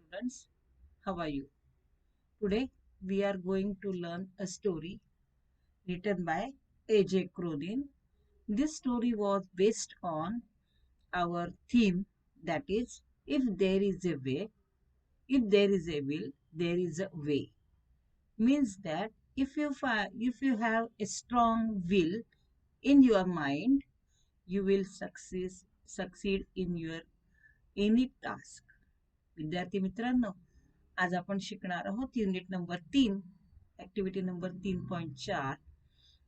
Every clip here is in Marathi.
students, how are you? Today we are going to learn a story written by A.J. Cronin. This story was based on our theme, that is, if there is a way, if there is a will, there is a way. Means that if you have a strong will in your mind, you will succeed in your any task. विद्यार्थी मित्रांनो, आज आपण शिकणार आहोत unit number 3, activity number 3.4,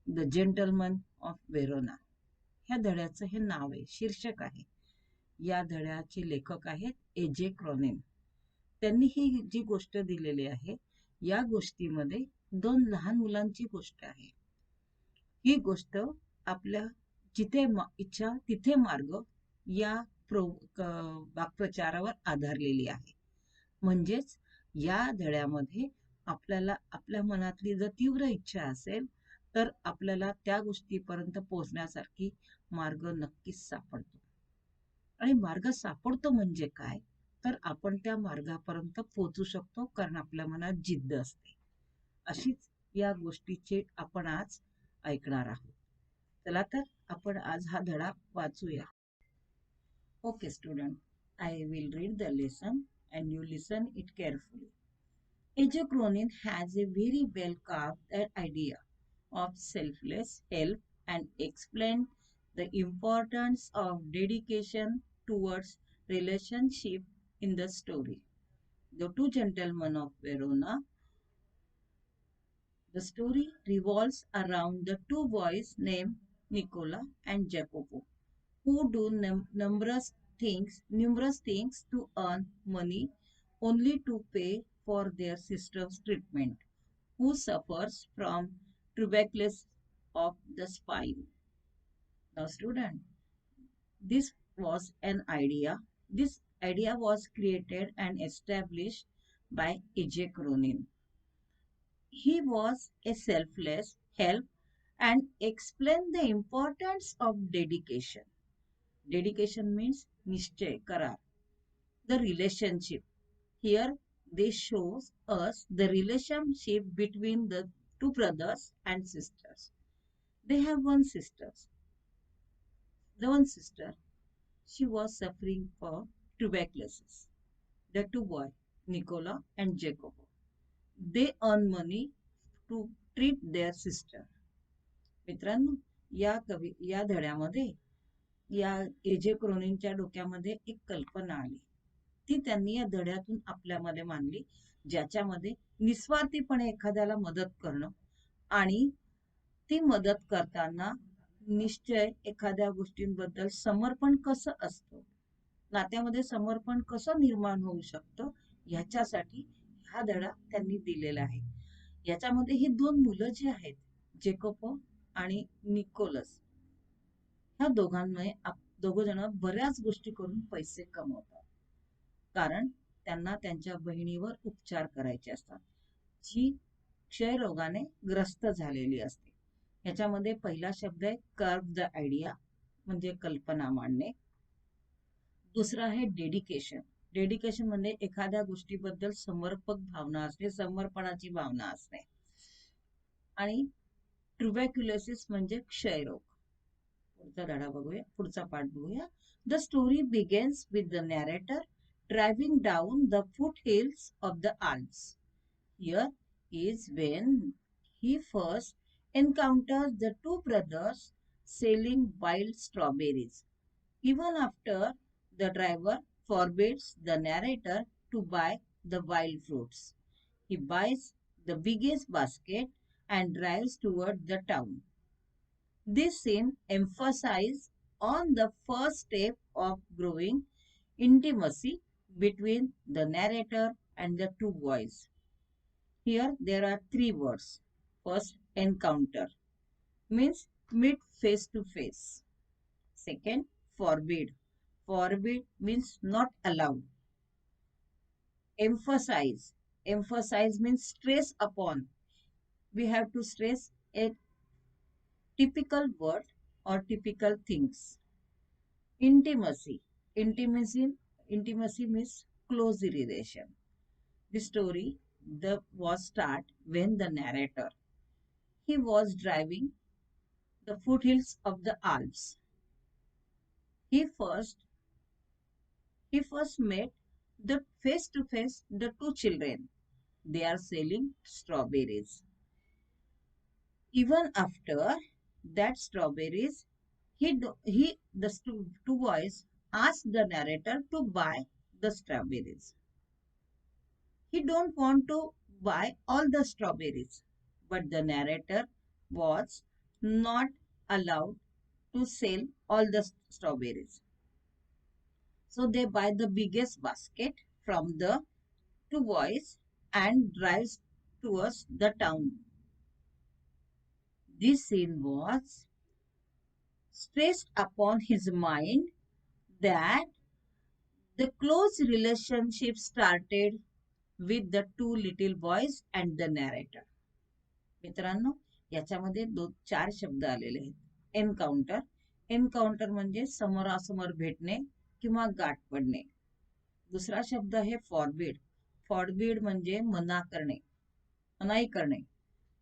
the gentleman of Verona. ह्या धड्याचं हे नाव आहे, शीर्षक आहे. या धड्याचे लेखक आहेत ए.जे. क्रॉनिन. त्यांनी ही जी गोष्ट दिलेली आहे, या गोष्टीमध्ये 2 लहान मुलांची गोष्ट आहे. ही गोष्ट आपल्या जिथे इच्छा तिथे मार्ग या वाक्प्रचारावर आधारलेली आहे. म्हणजेच या धड्यामध्ये आपल्याला आपल्या मनातली जर तीव्र इच्छा असेल तर आपल्याला त्या गोष्टीपर्यंत पोहोचण्यासारखी मार्ग नक्कीच सापडतो. आणि मार्ग सापडतो म्हणजे काय, तर आपण त्या मार्गापर्यंत पोहोचू शकतो, कारण आपल्या मनात जिद्द असते. अशीच या गोष्टीचे आपण आज ऐकणार आहोत. चला तर आपण आज हा धडा वाचूया. Okay, student, I will read the lesson and you listen it carefully. A.J. Cronin has a very well carved idea of selfless help and explained the importance of dedication towards relationship in the story. The Two Gentlemen of Verona. The story revolves around the two boys named Nicola and Jacopo, who do numerous things to earn money only to pay for their sister's treatment, who suffers from tuberculosis of the spine. Now, student, this was an idea. This idea was created and established by A.J. Cronin. He was a selfless help and explained the importance of dedication. Dedication means निश्चय, करार. The relationship. Here they shows us the relationship between the two brothers and sisters. They have one sister. The one sister, she was suffering from tuberculosis. The two boys, Nicola and Jacopo, they earn money to treat their sister. मित्रांनो, या धड्यामध्ये या ए.जे. क्रोनिनच्या डोक्यामध्ये एक कल्पना आली. ती त्यांनी या धड्यातून आपल्यामध्ये मांडली, ज्याच्यामध्ये निस्वार्थीपणे एखाद्याला मदत करणं आणि ती मदत करताना निश्चय एखाद्या गोष्टींबद्दल समर्पण कसं असतं, नात्यामध्ये समर्पण कसं निर्माण होऊ शकतं, ह्याच्यासाठी हा धडा त्यांनी दिलेला आहे. याच्यामध्ये ही 2 मुलं जी आहेत, जेकोपो आणि निकोलस, ह्या दोघ जण बऱ्याच गोष्टी करून पैसे कमवतात, कारण त्यांना त्यांच्या बहिणीवर उपचार करायचे असतात, जी क्षयरोगाने ग्रस्त झालेली असते. ह्याच्यामध्ये पहिला शब्द आहे कर्व द आयडिया, म्हणजे कल्पना मांडणे. दुसरा आहे डेडिकेशन. डेडिकेशन म्हणजे एखाद्या गोष्टीबद्दल समर्पक भावना असणे, समर्पणाची भावना असणे. आणि ट्युबरक्युलोसिस म्हणजे क्षयरोग. पुढचा धडा बघूया, पुढचा पाठ बघूया. The story begins with the narrator driving down the foothills of the Alps. Here is when he first encounters the two brothers selling wild strawberries. Even after the driver forbids the narrator to buy the wild fruits, he buys the biggest basket and drives toward the town. This scene emphasizes on the first step of growing intimacy between the narrator and the two boys. Here there are 3 words. First, encounter, means meet face to face. Second, forbid. Forbid means not allowed. Emphasize. Emphasize means stress upon. We have to stress a typical word or typical things. Intimacy. Intimacy means close relation. The story was start when the narrator he was driving the foothills of the Alps. He first he first met the face to face the two children. They are selling strawberries. Even after that strawberries, two boys asked the narrator to buy the strawberries. He don't want to buy all the strawberries, but the narrator was not allowed to sell all the strawberries. So they buy the biggest basket from the two boys and drives towards the town. This scene was stressed upon his mind that the close relationship started with the two little boys and the narrator. मित्रांनो, याच्यामध्ये चार शब्द आलेले आहेत. एन्काउंटर. एन्काउंटर म्हणजे समोरासमोर भेटणे किंवा गाठ पडणे. दुसरा शब्द आहे फॉरबिड. फॉरबिड म्हणजे मना करणे, मनाई करणे.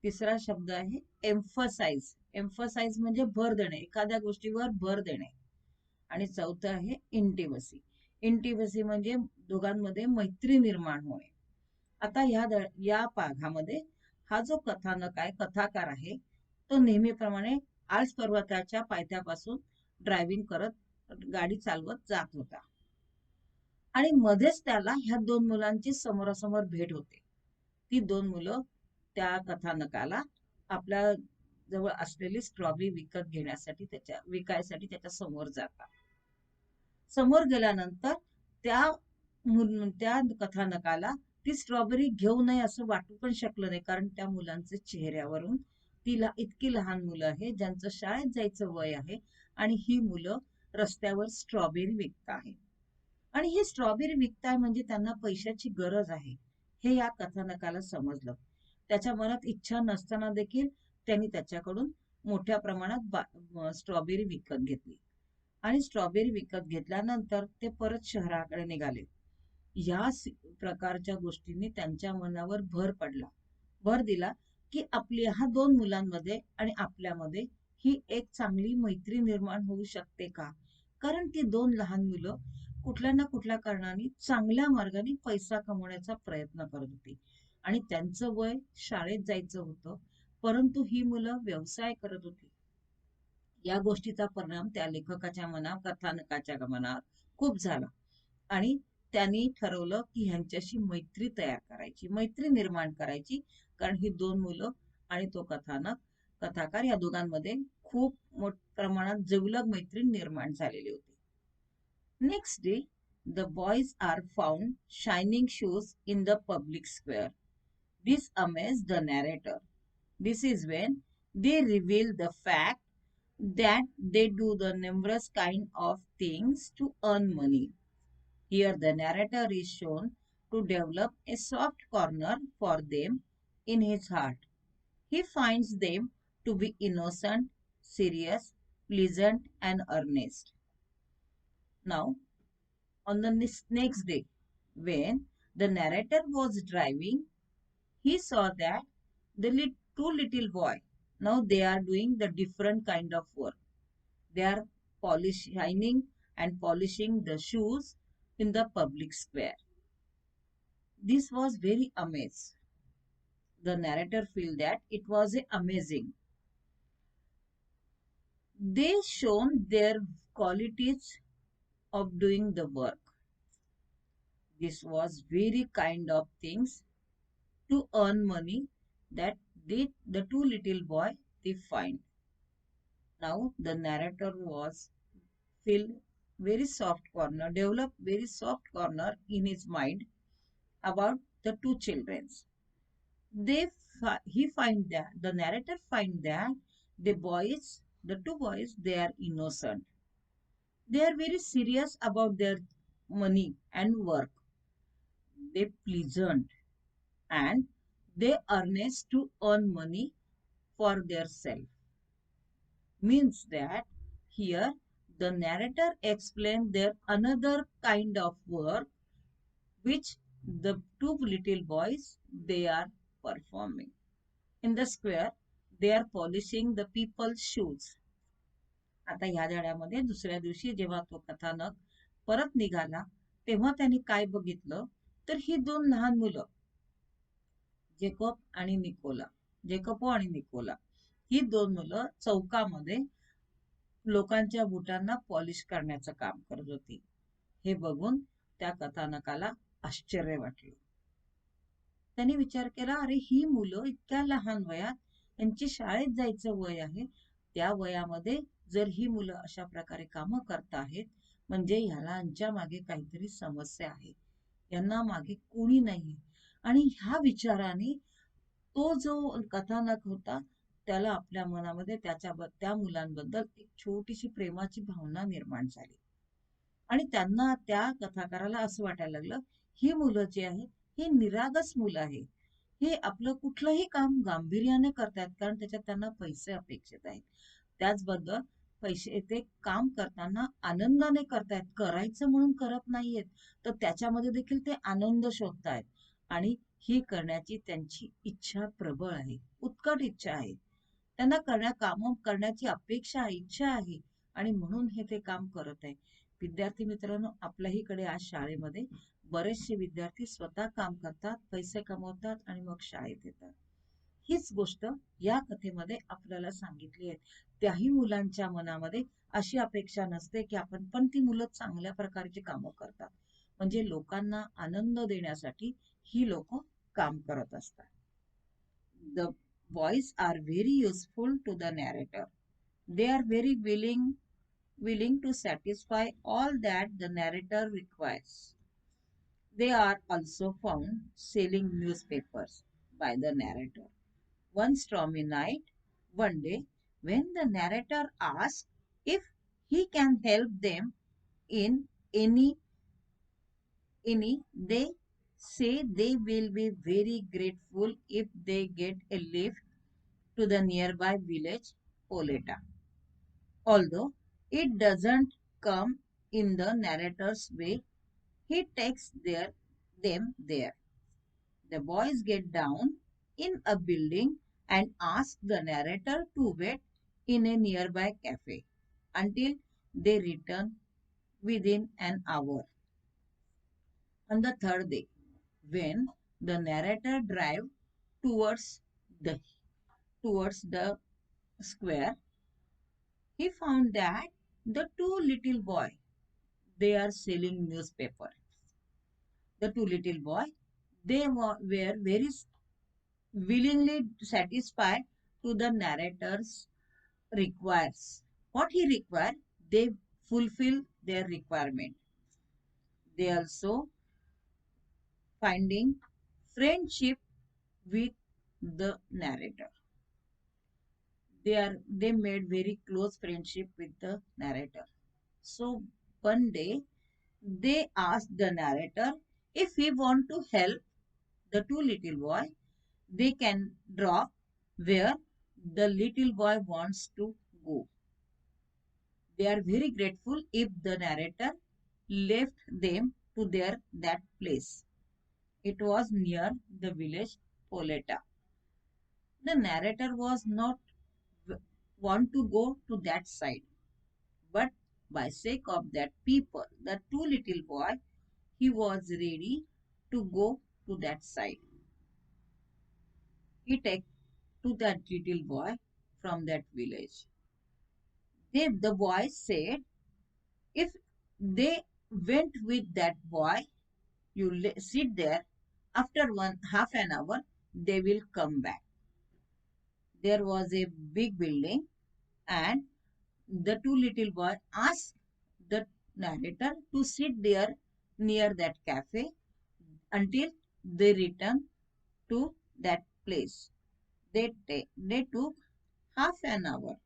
तिसरा शब्द आहे एम्फसाइज. एम्फसाइज म्हणजे भर देणे, एखाद्या गोष्टीवर भर देणे. आणि चौथं आहे इंटिमसी. इंटिमसी म्हणजे दोघांमध्ये मैत्री निर्माण होणे. आता या भागामध्ये हा जो कथानक आहे, कथाकार आहे, तो नेहमीप्रमाणे आल्स पर्वताच्या पायथ्यापासून ड्रायव्हिंग करत गाडी चालवत जात होता. आणि मध्येच त्याला ह्या दोन मुलांची समोरासमोर भेट होते. ती दोन मुलं त्या कथानकाला आपल्या जवळ असलेली स्ट्रॉबेरी विकत घेण्यासाठी विकायसाठी त्याच्या समोर जातात. समोर गेल्यानंतर त्या कथानकाला ती स्ट्रॉबेरी घेऊ नये असं वाटू पण शकलं नाही, कारण त्या मुलांच्या चेहऱ्यावरून तिला इतकी लहान मुलं आहे ज्यांचं शाळेत जायचं वय आहे आणि ही मुलं रस्त्यावर स्ट्रॉबेरी विकत आहे. आणि ही स्ट्रॉबेरी विकताय म्हणजे त्यांना पैशाची गरज आहे हे या कथानकाला समजलं. त्याच्या मनात इच्छा नसताना देखील त्यांनी त्याच्याकडून मोठ्या प्रमाणात स्ट्रॉबेरी विकत घेतली. आणि स्ट्रॉबेरी विकत घेतल्यानंतर ते परत शहराकडे निघाले. या प्रकारच्या गोष्टींनी त्यांच्या मनावर भर दिला की ह्या दोन मुलांमध्ये आणि आपल्यामध्ये ही एक चांगली मैत्री निर्माण होऊ शकते का? कारण ती दोन लहान मुलं कुठल्या ना कुठल्या कारणाने चांगल्या मार्गाने पैसा कमवण्याचा प्रयत्न करत होती आणि त्यांचं वय शाळेत जायचं होतं, परंतु ही मुलं व्यवसाय करत होती. या गोष्टीचा परिणाम त्या लेखकाच्या मनात, कथानकाच्या मनात खूप झाला आणि त्यांनी ठरवलं की ह्यांच्याशी मैत्री तयार करायची, मैत्री निर्माण करायची, कारण ही दोन मुलं आणि तो कथाकार या दोघांमध्ये खूप मोठ्या प्रमाणात जिवलग मैत्री निर्माण झालेली होती. Next day the boys are found shining shoes in the public square. This amazed the narrator. This is when they reveal the fact that they do the numerous kind of things to earn money. Here the narrator is shown to develop a soft corner for them in his heart. He finds them to be innocent, serious, pleasant, and earnest. Now, on the next day, when the narrator was driving, he saw that the two little boy, now they are doing the different kind of work. They are shining and polishing the shoes in the public square. This was very amazing. The narrator feel that it was amazing. They shown their qualities of doing the work. This was very kind of things to earn money that the two little boy they find. Now the narrator was feel very soft corner, develop very soft corner in his mind about the two children. He find that the narrator find that the two boys, they are innocent. They are very serious about their money and work. They pleasant and they earnest to earn money for their self. Means that here the narrator explained their another kind of work which The two little boys, they are performing. In the square, they are polishing the people's shoes. आता ह्या धड्यामध्ये दुसऱ्या दिवशी जेव्हा तो कथानक परत निघाला तेव्हा त्यांनी काय बघितलं तर ही दोन लहान मुलं जेकब आणि निकोला जेकपो आणि निकोला ही दोन मुलं चौकामध्ये लोकांच्या बुटांना पॉलिश करण्याचं काम करत होती. हे बघून त्या कथानकाला आश्चर्य वाटलं. त्यांनी विचार केला, अरे ही मुलं इतक्या लहान वयात यांची शाळेत जायचं वय आहे, त्या वयामध्ये जर ही मुलं अशा प्रकारे कामं करत आहेत म्हणजे ह्याला यांच्या मागे काहीतरी समस्या आहे, यांना मागे कोणी नाही. आणि ह्या विचाराने तो जो कथानक होता त्याला आपल्या मनामध्ये त्या मुलांबद्दल एक छोटीशी प्रेमाची भावना निर्माण झाली. आणि त्यांना त्या कथाकाराला असं वाटायला लागलं ही मुलं जी आहेत ही निरागस मुलं आहे, हे आपलं कुठलंही काम गांभीर्याने करतायत कारण त्याच्यात त्यांना पैसे अपेक्षित आहेत. त्याचबद्दल पैसे ते काम करताना आनंदाने करतायत, करायचं म्हणून करत नाहीयेत, तर त्याच्यामध्ये देखील ते आनंद शोधतायत. आणि ही करण्याची त्यांची इच्छा प्रबळ आहे, उत्कट इच्छा आहे. त्यांना काम करण्याची अपेक्षा इच्छा आहे आणि म्हणून हे ते काम करत आहे. विद्यार्थी मित्रांनो, आपल्याहीकडे आज शाळेमध्ये बरेचसे विद्यार्थी स्वतः काम करतात, पैसे कमवतात आणि मग शाळेत येतात. हीच गोष्ट या कथेमध्ये आपल्याला सांगितली आहे. त्याही मुलांच्या मनामध्ये अशी अपेक्षा नसते की आपण पण ती मुलं चांगल्या प्रकारची कामं करतात, म्हणजे लोकांना आनंद देण्यासाठी ही लोक काम करत असतात. The boys are very useful to the narrator. They are very willing to satisfy all that the narrator requires. They are also found selling newspapers by the narrator. One stormy night, one day, when the narrator asks if he can help them in any, they say they will be very grateful if they get a lift to the nearby village, Poleta. Although it doesn't come in the narrator's way, he takes them there. The boys get down in a building and ask the narrator to wait in a nearby cafe until they return within an hour. On the third day, when the narrator drives towards the towards the square, he found that the two little boys, they are selling newspaper. The two little boys, they were very willingly satisfied to the narrator's requires. What he required, they fulfill their requirement. They also finding friendship with the narrator. They made very close friendship with the narrator. So one day they asked the narrator if he want to help the two little boy, they can drop where the little boy wants to go. They are very grateful if the narrator left them to that place. It was near the village Poleta. The narrator was not want to go to that side, but by sake of that people, the two little boy, he was ready to go to that side. He take to that little boy from that village. The boy said, if they went with that boy, you sit there. After half an hour, they will come back. There was a big building, and the two little boys asked the narrator to sit there near that cafe until they return to that place. They took half an hour.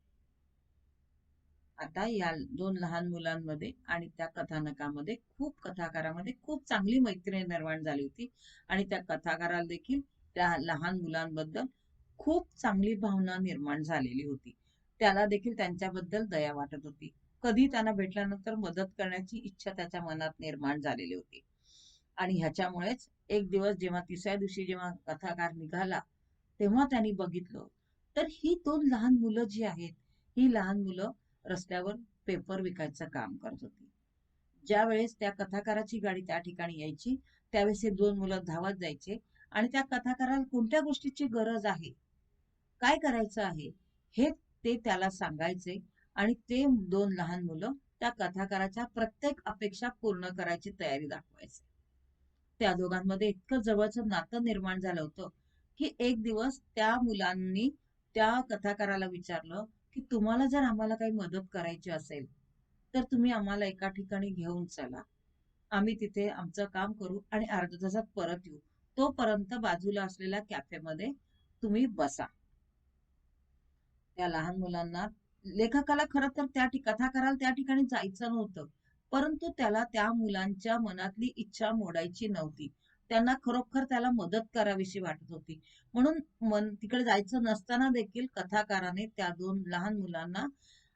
आता या दोन लहान मुलांमध्ये आणि त्या कथानकामध्ये कथाकारामध्ये खूप चांगली मैत्री निर्माण झाली होती आणि त्या कथाकाराला देखील त्या लहान मुलांबद्दल खूप चांगली भावना निर्माण झालेली होती. त्याला देखील त्यांच्याबद्दल दया वाटत होती. कधी त्यांना भेटल्यानंतर मदत करण्याची इच्छा त्याच्या मनात निर्माण झालेली होती. आणि ह्याच्यामुळेच एक दिवस जेव्हा तिसऱ्या दिवशी जेव्हा कथाकार निघाला तेव्हा त्यांनी बघितलं तर ही दोन लहान मुलं जी आहेत, ही लहान मुलं रस्त्यावर पेपर विकायचं काम करत होती. ज्या वेळेस त्या कथाकाराची गाडी त्या ठिकाणी यायची त्यावेळेस हे दोन मुलं धावत जायचे आणि त्या कथाकाराला कोणत्या गोष्टीची गरज आहे, काय करायचं आहे, हे ते त्याला सांगायचे आणि ते दोन लहान मुलं त्या कथाकाराच्या प्रत्येक अपेक्षा पूर्ण करायची तयारी दाखवायचे. त्या दोघांमध्ये इतकं जवळचं नातं निर्माण झालं होतं की एक दिवस त्या मुलांनी त्या कथाकाराला विचारलं की तुम्हाला जर आम्हाला काही मदत करायची असेल तर तुम्ही आम्हाला एका ठिकाणी घेऊन चला, आम्ही तिथे आमचं काम करू आणि अर्ध्या तासात परत येऊ, तोपर्यंत बाजूला असलेल्या कॅफेमध्ये तुम्ही बसा. त्या लहान मुलांना, लेखकाला खरं तर कथाकाराला त्या ठिकाणी जायचं नव्हतं, परंतु त्याला त्या मुलांच्या मनातली इच्छा मोडायची नव्हती. त्यांना खरोखर त्याला मदत करावीशी वाटत होती. म्हणून तिकडे जायचं नसताना देखील कथाकाराने त्या दोन लहान मुलांना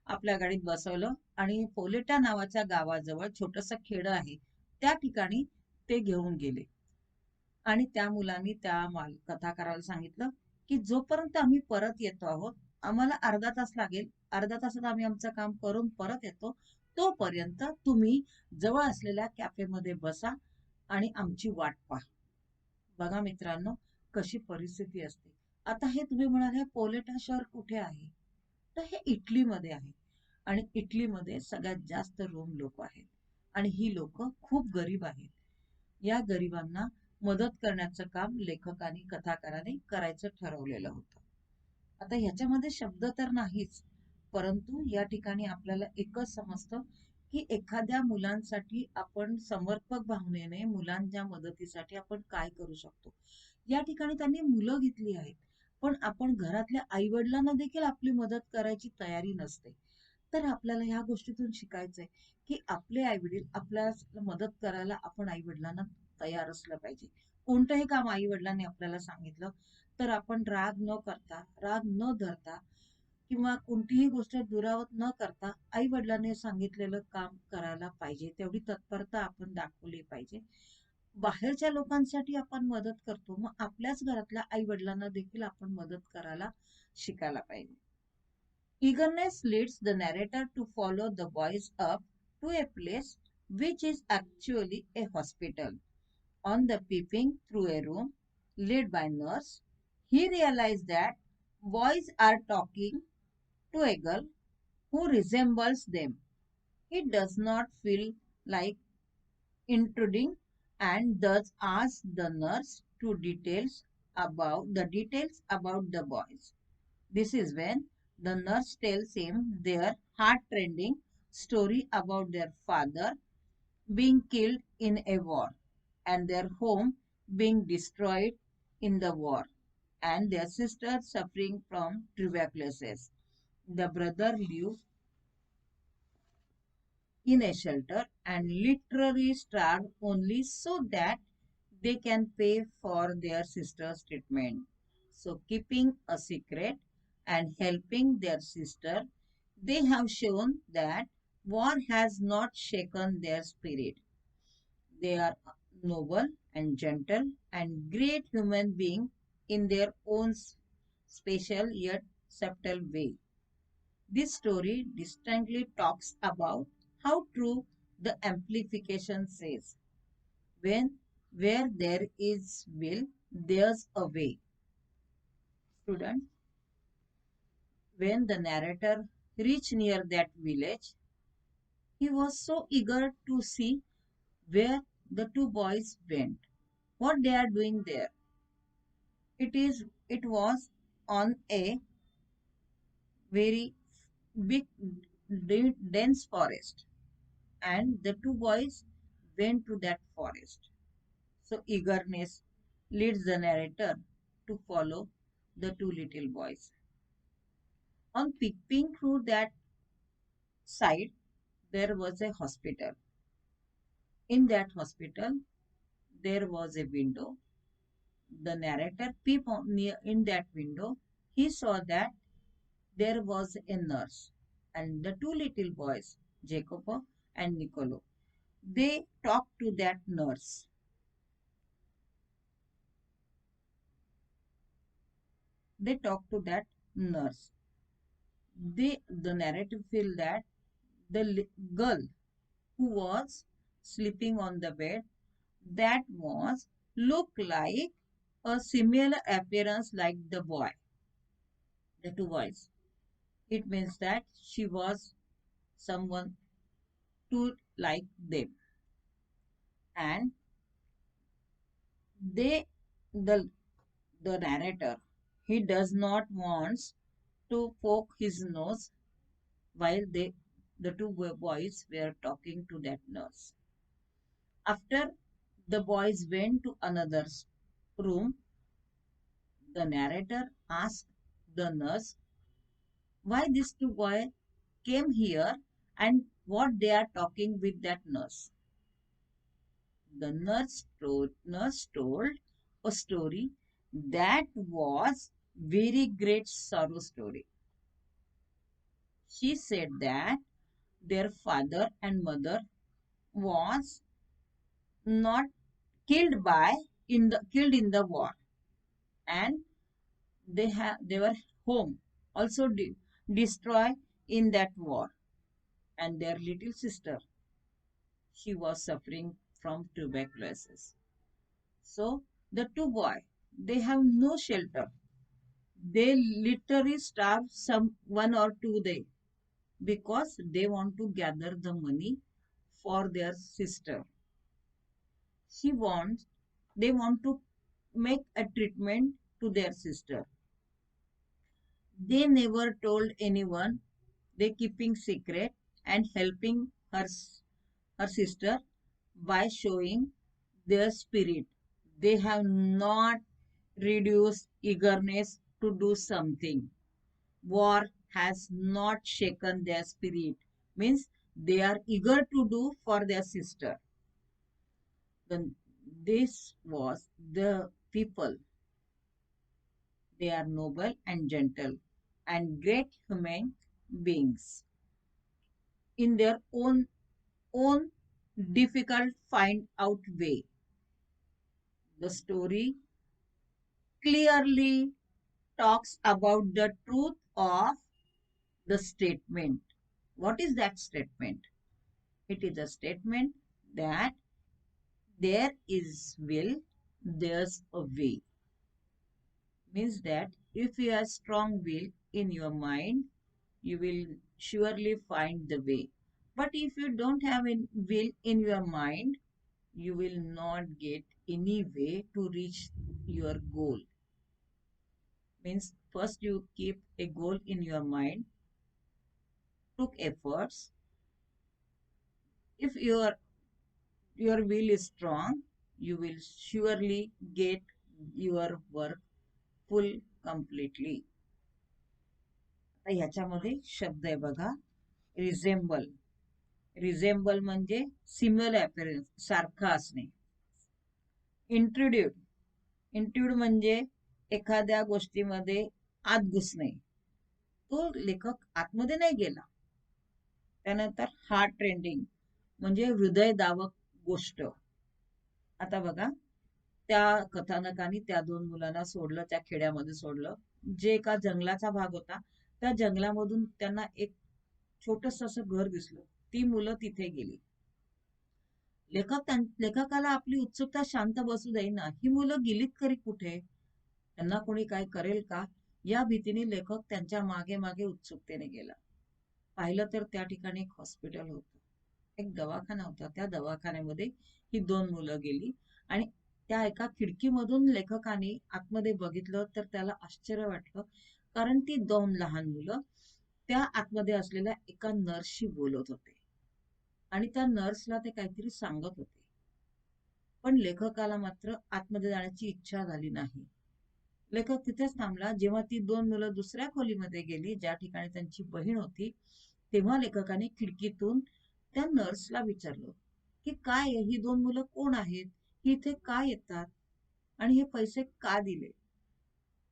आपल्या गाडीत बसवलं आणि पोलेटा नावाच्या गावाजवळ छोटस खेड आहे त्या ठिकाणी ते घेऊन गेले. आणि त्या मुलांनी त्या कथाकाराला सांगितलं की जोपर्यंत आम्ही परत येतो आहोत, आम्हाला अर्धा तास लागेल, अर्धा तासात आम्ही आमचं काम करून परत येतो, तोपर्यंत तुम्ही जवळ असलेल्या कॅफेमध्ये बसा आणि आमची वाट पहा. बघा मित्रांनो, कशी परिस्थिती असते. आता हे तुम्ही म्हणाले पोलेटा शहर कुठे आहे, तर हे इटलीमध्ये आहे आणि इटलीमध्ये सगळ्यात जास्त रोम लोक आहेत आणि ही लोक खूप गरीब आहेत. या गरिबांना मदत करण्याचं काम लेखकाने कथाकाराने करायचं ठरवलेलं होतं. आता ह्याच्यामध्ये शब्द तर नाहीच, परंतु या ठिकाणी आपल्याला एकच समजतं की एखाद्या मुलांसाठी आपण समर्पक भावनेने मुलांच्या मदतीसाठी आपण काय करू शकतो. या ठिकाणी त्यांनी मुलं घेतली आहेत, पण आपण घरातल्या आई वडिलांना देखील आपली मदत करायची तयारी नसते. तर आपल्याला ह्या गोष्टीतून शिकायचंय की आपले आई वडील आपल्याला मदत करायला आपण आई वडिलांना तयार असलं पाहिजे. कोणतंही काम आई वडिलांनी आपल्याला सांगितलं तर आपण राग न करता, राग न धरता किंवा कोणतीही गोष्ट दुरावत न करता आई वडिलांनी सांगितलेलं काम करायला पाहिजे. तेवढी तत्परता आपण दाखवली पाहिजे. बाहेरच्या लोकांसाठी आपण मदत करतो, मग आपल्याच घरातल्या आई वडिलांना देखील आपण मदत करायला शिकायला पाहिजे. Eagerness leads the narrator to follow the boys up to a place which is actually a hospital. On the peeping through a room led by nurse, he realized that boys are talking to a girl who resembles them. He does not feel like intruding and thus asks the nurse to details about the boys. This is when the nurse tells him their heart-rending story about their father being killed in a war and their home being destroyed in the war and their sister suffering from tuberculosis. The brother lives in a shelter and literally starve only so that they can pay for their sister's treatment. So, keeping a secret and helping their sister, they have shown that war has not shaken their spirit. They are noble and gentle and great human beings in their own special yet subtle way. This story distinctly talks about how true the amplification says. When where there is will, there's a way. Student, when the narrator reached near that village, he was so eager to see where the two boys went, what they are doing there. It was on a very big dense forest, and the two boys went to that forest. So eagerness leads the narrator to follow the two little boys. On peeping through that side, there was a hospital. In that hospital, there was a window. The narrator peeped in that window. He saw that there was a nurse and the two little boys, Jacopo and Niccolo. They talked to that nurse. they talk to that nurse. The narrative feel that the girl who was sleeping on the bed, that was look like a similar appearance like the boy, the two boys. It means that she was someone to like them, and they the the narrator, he does not want to poke his nose while the two boys were talking to that nurse. After the boys went to another room, the narrator asked the nurse why these two boys came here and what they are talking with that nurse. The nurse told a story that was very great sorrow story. She said that their father and mother was not killed in the war, and they were home also destroyed in that war, and their little sister, she was suffering from tuberculosis. So the two boys, they have no shelter. They literally starve some 1 or 2 days because they want to gather the money for their sister. She wants, they want to make a treatment to their sister. They never told anyone. They keeping secret and helping her sister by showing their spirit. They have not reduced eagerness to do something. War has not shaken their spirit. Means they are eager to do for their sister. Then this was the people. They are noble and gentle and great human beings in their own difficult find out way. The story clearly talks about the truth of the statement. What is that statement? It is a statement that there is will, there's a way. Means that if you have strong will in your mind, you will surely find the way. But if you don't have a will in your mind, you will not get any way to reach your goal. Means first you keep a goal in your mind, took efforts. If your will is strong, you will surely get your work full completely. आता ह्याच्यामध्ये शब्द आहे बघा, रिझेंबल. रिझेंबल म्हणजे सिमिलर अपीअरन्स, सारखं असणे. इंट्रुड्यूड. इंट्रुड म्हणजे एखाद्या गोष्टीमध्ये आत घुसणे. तो लेखक आतमध्ये नाही गेला. त्यानंतर हार्ट ट्रेंडिंग म्हणजे हृदयदावक गोष्ट. आता बघा, त्या कथानकाने त्या दोन मुलांना सोडलं, त्या खेड्यामध्ये सोडलं. जे एका जंगलाचा भाग होता, त्या जंगलामधून त्यांना एक छोटस असं घर दिसलं. ती मुलं तिथे गेली. लेखकाला आपली उत्सुकता शांत बसू देईना. ही मुलं गेलीत तरी कुठे? त्यांना कोणी काय करेल का? या भीतीने लेखक त्यांच्या मागे मागे उत्सुकतेने गेला. पाहिलं तर त्या ठिकाणी एक हॉस्पिटल होतं, एक दवाखाना होता. त्या दवाखान्यामध्ये ही दोन मुलं गेली आणि त्या एका खिडकीमधून लेखकाने आतमध्ये बघितलं तर त्याला आश्चर्य वाटलं, कारण ती दोन लहान मुलं त्या आतमध्ये असलेल्या एका नर्सशी बोलत होते आणि त्या नर्सला ते काहीतरी सांगत होते. पण लेखकाला मात्र आतमध्ये जाण्याची इच्छा झाली नाही. लेखक तिथेच थांबला. जेव्हा ती दोन मुलं दुसऱ्या खोलीमध्ये गेली, ज्या ठिकाणी त्यांची बहीण होती, तेव्हा लेखकाने खिडकीतून त्या नर्सला विचारलं की काय ही दोन मुलं कोण आहेत, ही इथे का येतात आणि हे पैसे का दिले.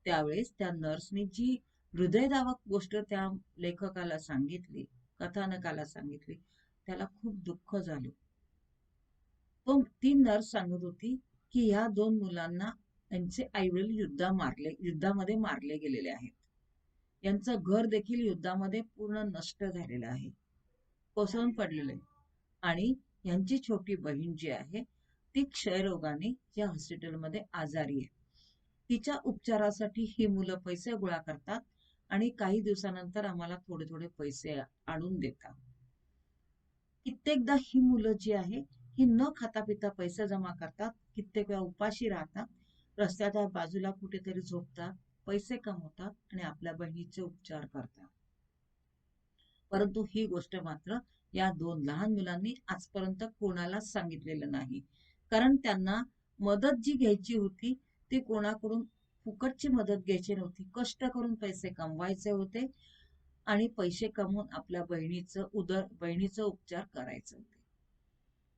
त्यावेळेस त्या नर्सनी जी हृदयदावक गोष्ट त्या लेखकाला सांगितली, कथानकाला सांगितली, त्याला खूप दुःख झालं. ती नर्स सांगत होती की ह्या दोन मुलांना यांचे आईवडील युद्धामध्ये मारले गेलेले आहेत. यांचं घर देखील युद्धामध्ये पूर्ण नष्ट झालेलं आहे, कोसळून पडलेलं आहे. आणि यांची छोटी बहीण जी आहे ती क्षयरोगाने या हॉस्पिटलमध्ये आजारी आहे. तिच्या उपचारासाठी ही मुलं पैसे गोळा करतात आणि काही दिवसानंतर आम्हाला थोडे थोडे पैसे आणून देतात. कित्येकदा ही मुलं जी आहे ही न खाता पिता पैसे जमा करतात, कित्येक वेळा उपाशी राहतात, रस्त्याच्या बाजूला कुठेतरी झोपतात, पैसे कमवतात आणि आपल्या बहिणीचे उपचार करतात. परंतु ही गोष्ट मात्र या 2 लहान मुलांनी आजपर्यंत कोणालाच सांगितलेलं नाही. कारण त्यांना मदत जी घ्यायची होती ती कोणाकडून फुकटची मदत घ्यायची नव्हती. कष्ट करून पैसे कमवायचे होते आणि पैसे कमवून आपल्या बहिणीचं उपचार करायचं होते.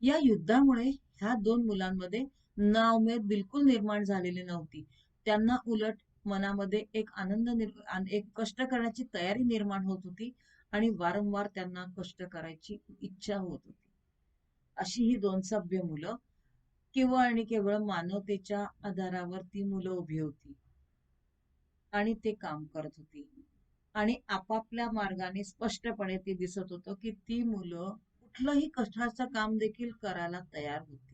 या युद्धामुळे ह्या 2 मुलांमध्ये नाउमेद बिलकुल निर्माण झालेली नव्हती. त्यांना उलट मनामध्ये एक एक कष्ट करण्याची तयारी निर्माण होत होती आणि वारंवार त्यांना कष्ट करायची इच्छा होत होती. अशी ही 2 सभ्य मुलं केवळ आणि केवळ मानवतेच्या आधारावर ती मुलं उभी होती आणि ते काम करत होती. आणि आपापल्या मार्गाने स्पष्टपणे ते दिसत होतं की ती मुलं कुठलंही कष्टाचं काम देखील करायला तयार होती.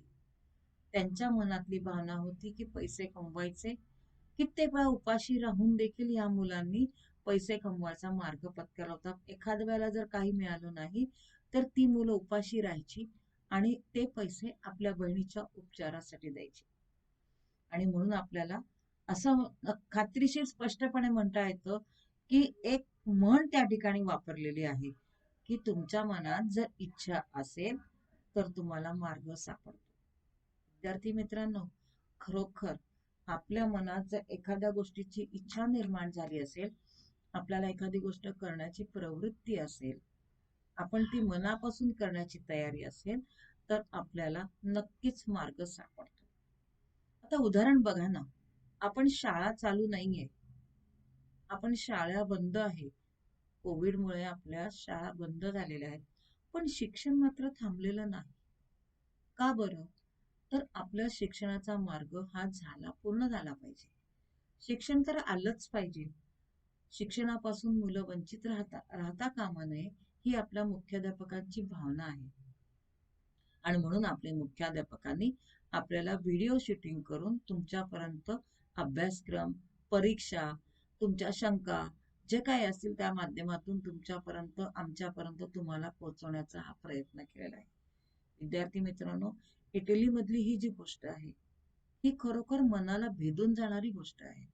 त्यांच्या मनातली भावना होती की पैसे कमवायचे. कित्येक वेळा उपाशी राहून देखील या मुलांनी पैसे कमवायचा मार्ग पत्करला होता. एखाद्या वेळेला जर काही मिळालं नाही तर ती मुलं उपाशी राहायची आणि ते पैसे आपल्या बहिणीच्या उपचारासाठी द्यायचे. आणि म्हणून आपल्याला असं खात्रीशीर स्पष्टपणे म्हणता येतं की एक म्हण त्या ठिकाणी वापरलेली आहे की तुमच्या मनात जर इच्छा असेल तर तुम्हाला मार्ग सापडतो. विद्यार्थी मित्रांनो, खरोखर आपल्या मनात जर एखाद्या गोष्टीची इच्छा निर्माण झाली असेल, आपल्याला एखादी गोष्ट करण्याची प्रवृत्ती असेल, आपण ती मनापासून करण्याची तयारी असेल तर आपल्याला नक्कीच मार्ग सापडतो. आता उदाहरण बघा ना, आपण शाळा चालू नाहीये, आपण शाळा बंद आहे, कोविडमुळे आपल्या शाळा बंद झालेल्या आहेत, पण शिक्षण मात्र थांबलेलं नाही. का बरं? तर आपल्या शिक्षणाचा मार्ग हा पूर्ण झाला पाहिजे. शिक्षण तर आलंच पाहिजे. शिक्षणापासून मुलं वंचित राहता कामा नये ही आपल्या मुख्याध्यापकांची भावना आहे. आणि म्हणून आपल्या मुख्याध्यापकांनी आपल्याला व्हिडिओ शूटिंग करून तुमच्यापर्यंत अभ्यासक्रम, परीक्षा, तुमच्या शंका जे काही असतील त्या माध्यमातून आमच्यापर्यंत तुम्हाला पोहोचवण्याचा हा प्रयत्न केलेला आहे. विद्यार्थी मित्रांनो, इटली मधली ही जी गोष्ट आहे ही खरोखर मनाला भेदून जाणारी गोष्ट आहे.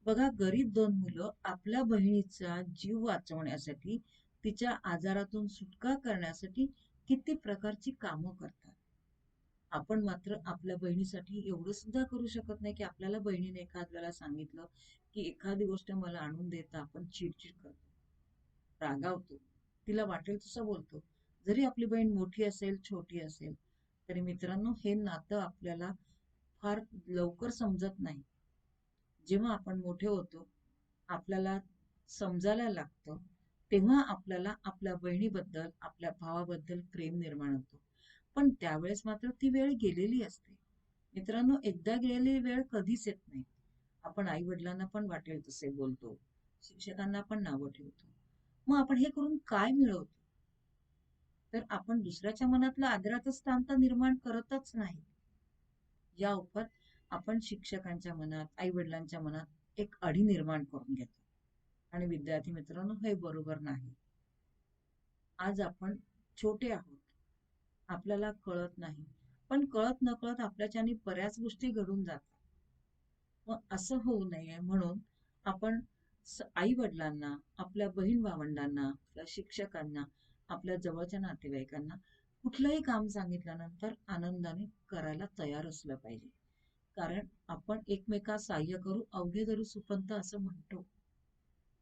बघा, गरीब 2 मुलं आपल्या बहिणीचा जीव वाचवण्यासाठी, तिच्या आजारातून सुटका करण्यासाठी किती प्रकारची कामं करतात. आपण मात्र आपल्या बहिणीसाठी एवढं सुद्धा करू शकत नाही की आपल्याला बहिणीने एखाद वेळेला सांगितलं की एखादी गोष्ट मला आणून देता आपण चिडचिड करतो, रागावतो, तिला वाटेल तसं बोलतो. जरी आपली बहीण मोठी असेल, छोटी असेल, तरी मित्रांनो हे नातं आपल्याला फार लवकर समजत नाही. जेव्हा आपण मोठे होतो, आपल्याला समजायला लागतं, तेव्हा आपल्याला आपल्या बहिणीबद्दल, आपल्या भावाबद्दल प्रेम निर्माण होतं. पण त्यावेळेस मात्र ती वेळ गेलेली असते. मित्रांनो, एकदा गेलेली वेळ कधीच येत नाही. आपण आई वडिलांना पण वाटेल तसे बोलतो, शिक्षकांना पण नावं ठेवतो. मग आपण हे करून काय मिळवतो? तर आपण दुसऱ्याच्या मनातलं आदराचं स्थान तर निर्माण करतच नाही. या उपर आपण शिक्षकांच्या मनात, आई वडिलांच्या मनात एक अढी निर्माण करून घेतो. आणि विद्यार्थी मित्रांनो, हे बरोबर नाही. आज आपण छोटे आहोत, आपल्याला कळत नाही, पण कळत नकळत आपल्याच्याने बऱ्याच गोष्टी घडून जातात. मग असं होऊ नये म्हणून आपण आई वडिलांना, आपल्या बहीण भावंडांना, आपल्या शिक्षकांना, आपल्या जवळच्या नातेवाईकांना कुठलंही काम सांगितल्यानंतर आनंदाने करायला तयार असलं पाहिजे. कारण आपण एकमेकास सहाय्य करू अवघे धरू सुपंथ असं म्हणतो,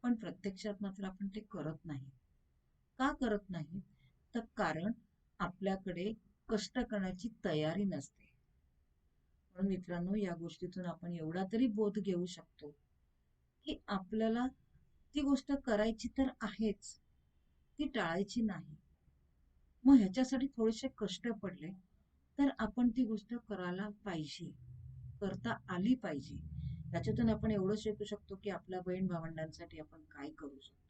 पण प्रत्यक्षात मात्र आपण ते करत नाही. का करत नाही? तर कारण आपल्याकडे कष्ट करण्याची तयारी नसते. म्हणून मित्रांनो, या गोष्टीतून आपण एवढा तरी बोध घेऊ शकतो की आपल्याला ती गोष्ट करायची तर आहेच, ती टाळायची नाही. मग ह्याच्यासाठी थोडेसे कष्ट पडले तर आपण ती गोष्ट करायला पाहिजे. करता आली पाहिजे. त्याच्यातून आपण एवढं शिकू शकतो की आपल्या बहीण भावंडांसाठी आपण काय करू शकतो.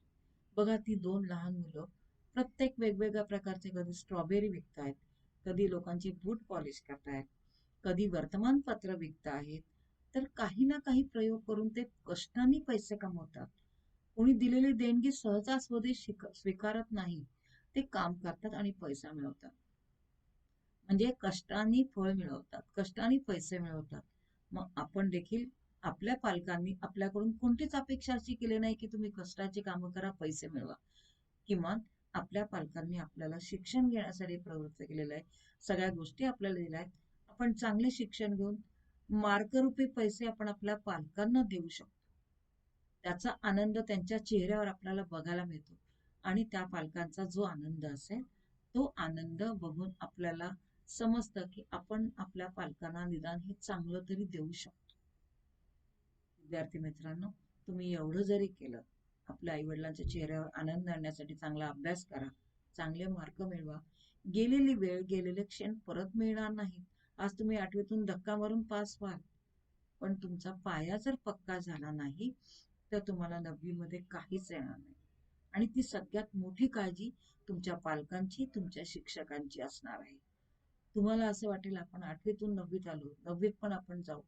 बघा, ती 2 लहान मुलं प्रत्येक वेगवेगळ्या प्रकारचे, कधी स्ट्रॉबेरी विकतायत, कधी लोकांची बूट पॉलिश करतायत, कधी वर्तमानपत्र विकतायत. तर काही ना काही प्रयोग करून ते कष्टाने पैसे कमवतात. कोणी दिलेली देणगी सहजासहजी स्वीकारत नाही. ते काम करतात आणि पैसा मिळवतात. म्हणजे कष्टाने फळ मिळवतात, कष्टाने पैसे मिळवतात. मग आपण देखील आपल्या पालकांनी आपल्याकडून कोणतीच अपेक्षा अशी केली नाही की तुम्ही कष्टाची कामं करा, पैसे मिळवा. किमान आपल्या पालकांनी आपल्याला शिक्षण घेण्यासाठी प्रवृत्त केलेलं आहे. सगळ्या गोष्टी आपल्याला दिल्या आहेत. आपण चांगले शिक्षण घेऊन मार्करूपी पैसे आपण आपल्या पालकांना देऊ शकतो. त्याचा आनंद त्यांच्या चेहऱ्यावर आपल्याला बघायला मिळतो आणि त्या पालकांचा जो आनंद असेल, तो आनंद बघून आपल्याला समजतं की आपण आपल्या पालकांना निदान हे चांगलं तरी देऊ शकतो. विद्यार्थी मित्रांनो, तुम्ही एवढं जरी केलं, आपल्या आईवडिलांच्या चेहऱ्यावर आनंद आणण्यासाठी चांगला अभ्यास करा, चांगले मार्क मिळवा. गेलेली वेळ, गेलेले क्षण परत मिळणार नाही. आज तुम्ही 8वीतून धक्का मारून पास व्हाल, पण तुमचा पाया जर पक्का झाला नाही तर तुम्हाला 9वी काहीच येणार नाही. आणि ती सगळ्यात मोठी काळजी तुमच्या पालकांची, तुमच्या शिक्षकांची असणार आहे. तुम्हाला असं वाटेल आपण 8वीतून 9वीत आलो, 9वीत पण आपण जाऊ.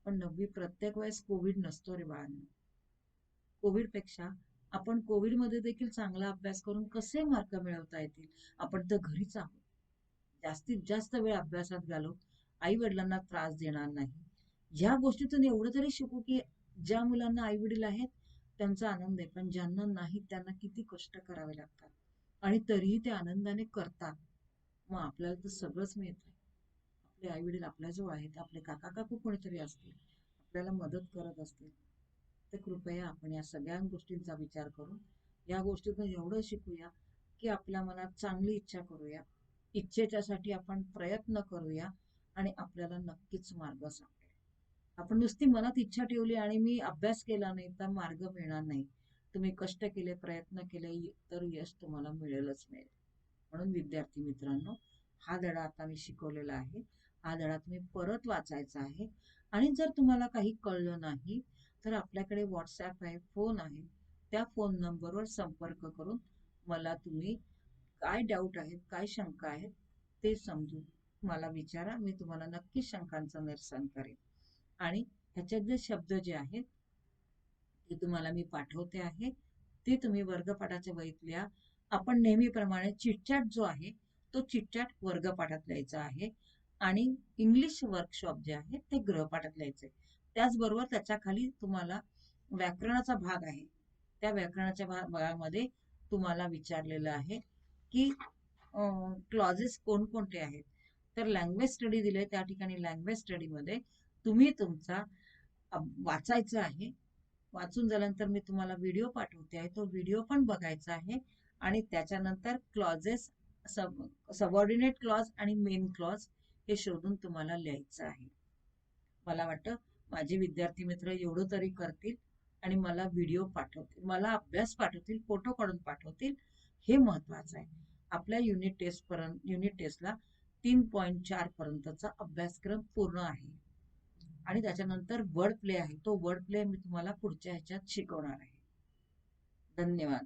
पण 9वी प्रत्येक वेळेस कोविड नसतो रे बाळांनो. कोविडपेक्षा आपण कोविडमध्ये देखील चांगला अभ्यास करून कसे मार्क मिळवता येतील? आपण तर घरीच आहोत. जास्तीत जास्त वेळ अभ्यासात घालवू, आई वडिलांना त्रास देणार नाही. ह्या गोष्टीतून एवढं तरी शिकू की ज्या मुलांना आई वडील आहेत त्यांचा आनंद आहे, पण ज्यांना नाही त्यांना किती कष्ट करावे लागतात आणि तरीही ते आनंदाने करतात. मग आपल्याला तर सगळंच मिळतंय. आपले आई वडील आपल्याजवळ आहेत, आपले काका काकू कोणीतरी असतील, आपल्याला मदत करत असतील, तर कृपया आपण या सगळ्या गोष्टींचा विचार करून या गोष्टीतून एवढं शिकूया की आपल्या मनात चांगली इच्छा करूया, इच्छेच्यासाठी आपण प्रयत्न करूया आणि आपल्याला नक्कीच मार्ग सापडेल. आपण नुसती मनात इच्छा ठेवली आणि मी अभ्यास केला नाही तर मार्ग मिळणार नाही. तुम्ही कष्ट केले, प्रयत्न केले तर यश तुम्हाला मिळेलच मिळेल. म्हणून विद्यार्थी मित्रांनो, हा धडा आता मी शिकवलेला आहे. हा धडा तुम्ही परत वाचायचा आहे आणि जर तुम्हाला काही कळलं नाही तर आपल्याकडे व्हॉट्सॲप आहे, फोन आहे. त्या फोन नंबरवर संपर्क करून मला तुम्ही काय डाऊट आहेत, काय शंका आहेत ते समजून मला विचारा. मी तुम्हाला नक्की शंकांचं निरसन करेन. आणि ह्याच्यात जे शब्द जे आहेत ते तुम्हाला मी पाठवते आहे, ते तुम्ही वर्गपाठाच्या वहीत लिहा. आपण नेहमीप्रमाणे चिटचॅट जो आहे तो चिटचॅट वर्गपाठात लिहायचा आहे आणि इंग्लिश वर्कशॉप जे आहे ते गृहपाठात लिहायचे. त्याचबरोबर त्याच्या खाली तुम्हाला व्याकरणाचा भाग आहे. त्या व्याकरणाच्या भागामध्ये तुम्हाला विचारलेलं आहे की क्लॉजेस कोणकोणते आहेत. तर लँग्वेज स्टडी दिले, त्या ठिकाणी लँग्वेज स्टडीमध्ये तुम्ही तुमचा वाचायचं आहे. वाचून झाल्यानंतर मी तुम्हाला व्हिडिओ पाठवते आहे, तो व्हिडिओ पण बघायचा आहे आणि त्याच्यानंतर क्लॉजेस, सबऑर्डिनेट क्लॉज आणि मेन क्लॉज हे शोधून तुम्हाला लिहायचं आहे. मला वाटतं माझे विद्यार्थी मित्र एवढं तरी करतील आणि मला व्हिडिओ पाठवतील, मला अभ्यास पाठवतील, फोटो काढून पाठवतील. हे महत्वाचं आहे. आपल्या युनिट टेस्टला 3.4 पर्यंतचा अभ्यासक्रम पूर्ण आहे आणि त्याच्यानंतर वर्ड प्ले आहे. तो वर्ड प्ले मी तुम्हाला पुढच्या ह्याच्यात शिकवणार आहे. धन्यवाद.